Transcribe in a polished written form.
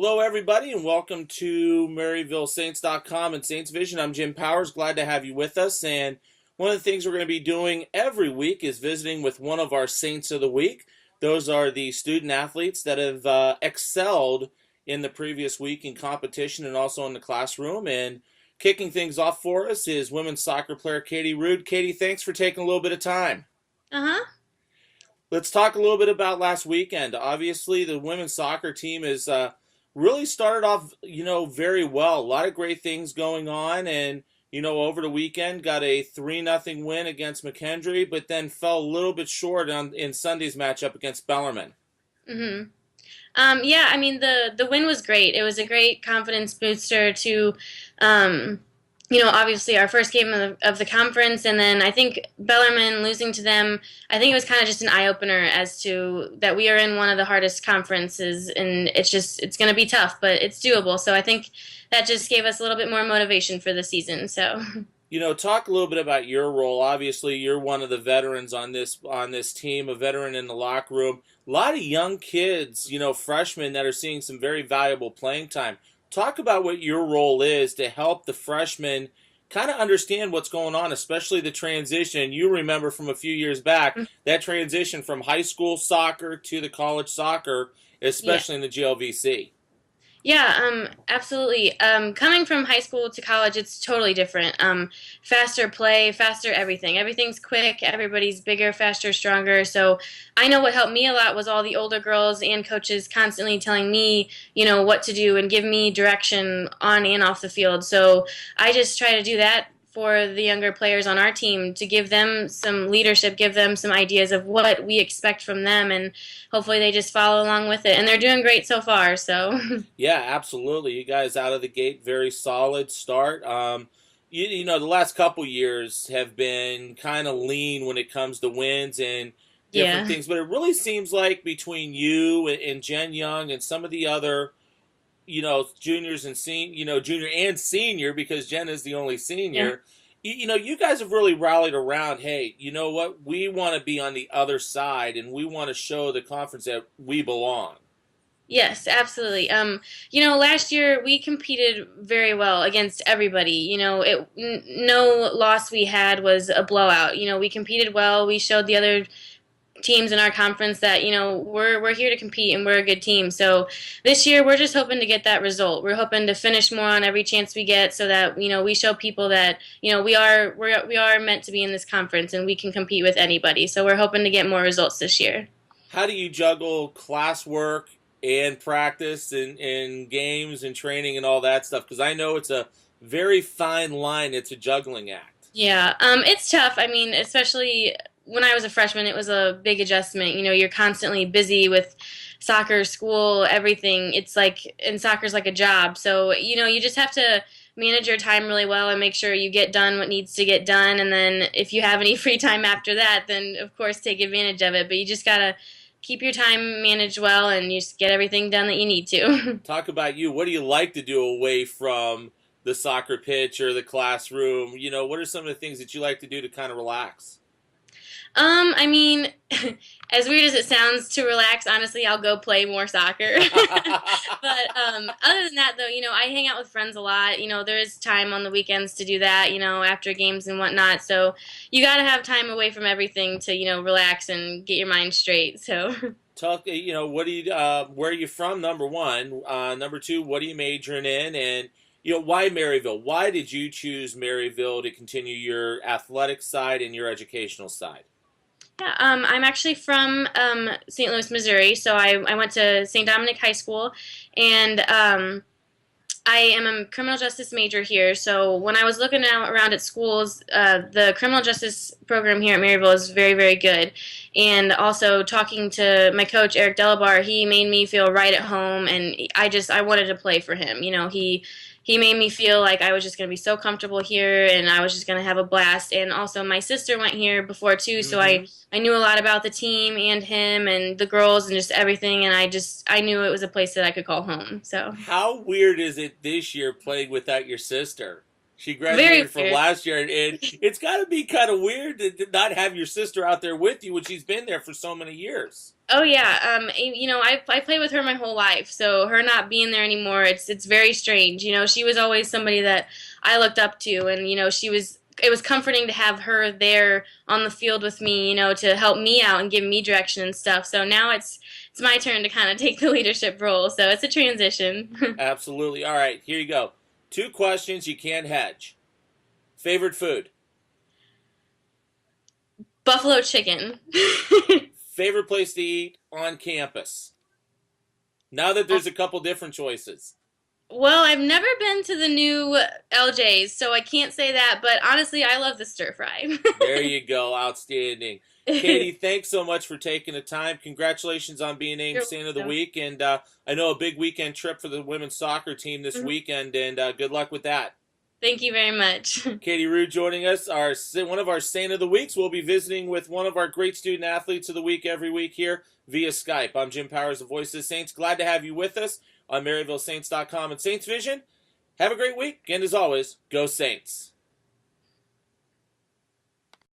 Hello, everybody, and welcome to MaryvilleSaints.com and Saints Vision. I'm Jim Powers. Glad to have you with us. And one of the things we're going to be doing every week is visiting with one of our Saints of the Week. Those are the student athletes that have excelled in the previous week in competition and also in the classroom. And kicking things off for us is women's soccer player Katy Rood. Katy, thanks for taking a little bit of time. Uh-huh. Let's talk a little bit about last weekend. Obviously, the women's soccer team is really started off, very well. A lot of great things going on, and over the weekend got a 3-0 win against McKendree, but then fell a little bit short in Sunday's matchup against Bellarmine. Mm-hmm. Yeah, I mean the win was great. It was a great confidence booster to, um, obviously our first game of the conference, and then I think Bellarmine losing to them. I think it was kind of just an eye opener as to that we are in one of the hardest conferences, and it's going to be tough, but it's doable. So I think that just gave us a little bit more motivation for the season. So. Talk a little bit about your role. Obviously, you're one of the veterans on this team, a veteran in the locker room. A lot of young kids, freshmen that are seeing some very valuable playing time. Talk about what your role is to help the freshmen kind of understand what's going on, especially the transition. You remember from a few years back that transition from high school soccer to the college soccer, Yeah. especially in the GLVC. Yeah, absolutely. Coming from high school to college, it's totally different. Faster play, faster everything. Everything's quick. Everybody's bigger, faster, stronger. So I know what helped me a lot was all the older girls and coaches constantly telling me, what to do and give me direction on and off the field. So I just try to do that for the younger players on our team to give them some leadership, give them some ideas of what we expect from them, and hopefully they just follow along with it. And they're doing great so far. So. Yeah, absolutely. You guys out of the gate, very solid start. The last couple years have been kind of lean when it comes to wins and different Yeah. things, but it really seems like between you and Jen Young and some of the other, juniors and junior and senior, because Jen is the only Yeah. senior. You guys have really rallied around. Hey, you know what? We want to be on the other side, and we want to show the conference that we belong. Yes, absolutely. Last year we competed very well against everybody. No loss we had was a blowout. We competed well. We showed the other teams in our conference that we're here to compete and we're a good team. So this year we're just hoping to get that result. We're hoping to finish more on every chance we get, so that we show people that we are meant to be in this conference and we can compete with anybody. So we're hoping to get more results this year. How do you juggle classwork and practice and games and training and all that stuff? Because I know it's a very fine line. It's a juggling act. Yeah, it's tough. I mean, especially when I was a freshman, it was a big adjustment. You're constantly busy with soccer, school, everything. It's like, and soccer's like a job. So, you just have to manage your time really well and make sure you get done what needs to get done. And then if you have any free time after that, then of course take advantage of it. But you just gotta keep your time managed well and you just get everything done that you need to. Talk about you. What do you like to do away from the soccer pitch or the classroom? What are some of the things that you like to do to kind of relax? I mean, as weird as it sounds to relax, honestly, I'll go play more soccer. But other than that, though, I hang out with friends a lot. There is time on the weekends to do that, after games and whatnot. So you got to have time away from everything to, relax and get your mind straight. So. Talk. What do you? Where are you from? Number one. Number two. What are you majoring in? And why Maryville? Why did you choose Maryville to continue your athletic side and your educational side? Yeah, I'm actually from St. Louis, Missouri. So I went to St. Dominic High School, and I am a criminal justice major here. So when I was looking around at schools, the criminal justice program here at Maryville is very, very good. And also talking to my coach Eric Delabar, he made me feel right at home, and I wanted to play for him. He made me feel like I was just going to be so comfortable here, and I was just going to have a blast. And also, my sister went here before too, so Mm-hmm. I knew a lot about the team and him and the girls and just everything. And I knew it was a place that I could call home. So. How weird is it this year playing without your sister? She Very graduated from weird. last year, and it's got to be kind of weird to not have your sister out there with you when she's been there for so many years. Oh yeah, I played with her my whole life, so her not being there anymore, it's very strange. She was always somebody that I looked up to, and it was comforting to have her there on the field with me, to help me out and give me direction and stuff. So now it's my turn to kind of take the leadership role. So it's a transition. Absolutely. All right, here you go. 2 questions you can't hedge. Favorite food? Buffalo chicken. Favorite place to eat on campus? Now that there's a couple different choices. Well, I've never been to the new LJ's, so I can't say that, but honestly, I love the stir fry. There you go. Outstanding. Katie, thanks so much for taking the time. Congratulations on being named You're Saint of the welcome. Week. And I know a big weekend trip for the women's soccer team this Mhm. weekend, and good luck with that. Thank you very much. Katy Rood joining us, one of our Saint of the Weeks. We'll be visiting with one of our great student athletes of the week every week here via Skype. I'm Jim Powers, the voice of the Saints. Glad to have you with us on MaryvilleSaints.com and Saints Vision. Have a great week, and as always, go Saints.